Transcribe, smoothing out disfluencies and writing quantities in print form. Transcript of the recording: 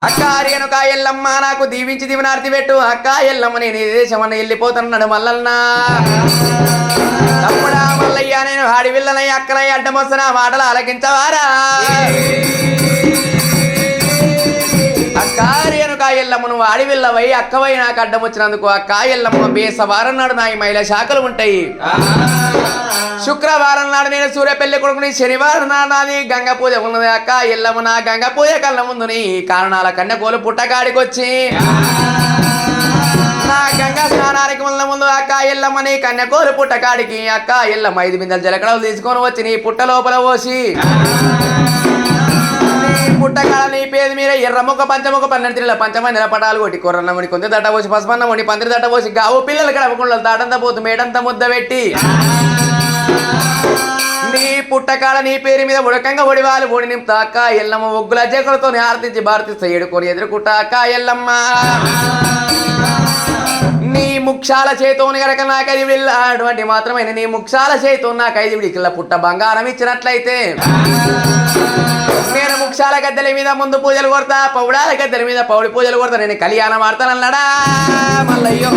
అక్క అరిగనుక ఎల్లమ్మ నాకు దీవించి దీవెనార్తి పెట్టు అక్క ఎల్లమ్మ నేను ఈ దేశమన్న వెళ్ళిపోతున్నాడు మల్లన్న తమ్ముడా మల్లయ్య నేను హాడి విల్లనై అక్కనై అడ్డమొస్తున్న మాటలు ఆలకించవారా అక్క అరిగనుక ఎల్లమ్మ నువ్వు ఆడి విల్లవై అక్కవై నాకు అడ్డం వచ్చినందుకు అక్క ఎల్లమ్మ బేసవారం నాడు నా ఈ మహిళ శాఖలు ఉంటాయి శుక్రవారం నాడు నేను సూర్యపల్లి కొడుకుని శనివారం నాడు నాది గంగ పూజ ఉన్నది అక్క ఎల్లమ్మ నా గంగ పూజ కళ్ళ ముందు నీ కారణాల కన్యకోలు పుట్టకాడికొచ్చి నా గంగా స్నానానికి ముందు అక్క ఎల్లమ్మ నీ కన్యకోలు పుట్టకాడికి అక్క ఎల్లమ్మ 5 బిందెలు జలకడలు తీసుకొని వచ్చి నీ పుట్ట లోపల పోసి పుట్టకాడ నీ పేరు మీద ఎర్రముఖ పంచముఖ 12 పంచమందిల పటాలు కొట్టి కొర్రన్నమని కొంత దట్ట పోసి పసుపన్నమని పందిరి దట్ట పోసి గావు పిల్లలు గడపకుండా దాటంతా పోతు మేడంతా ముద్ద పెట్టి నీ పుట్టకాడ నీ పేరు మీద ఉడకంగా ఒడివాళ్ళు ఒడి నింపుతా అక్క ఎల్లమ్మ ఒగ్గుల జగలతో ఆర్తించి భారతిస్తా ఏడుకొని ఎదుర్కొంటా అక్క ఎల్లమ్మ నీ ముక్షాల చేతోని గనక నాకు 5 విడిల అటువంటి మాత్రమే నీ ముక్షాల చేతో నాకు 5 విడికిళ్ళ పుట్ట బంగారం ఇచ్చినట్లయితే నేను ముక్షాల గద్దెల మీద ముందు పూజలు కొడతా పౌడాల గద్దెల మీద పౌడి పూజలు కొడతా నేను కళ్యాణం ఆడతానన్నాడా మల్లయ్యో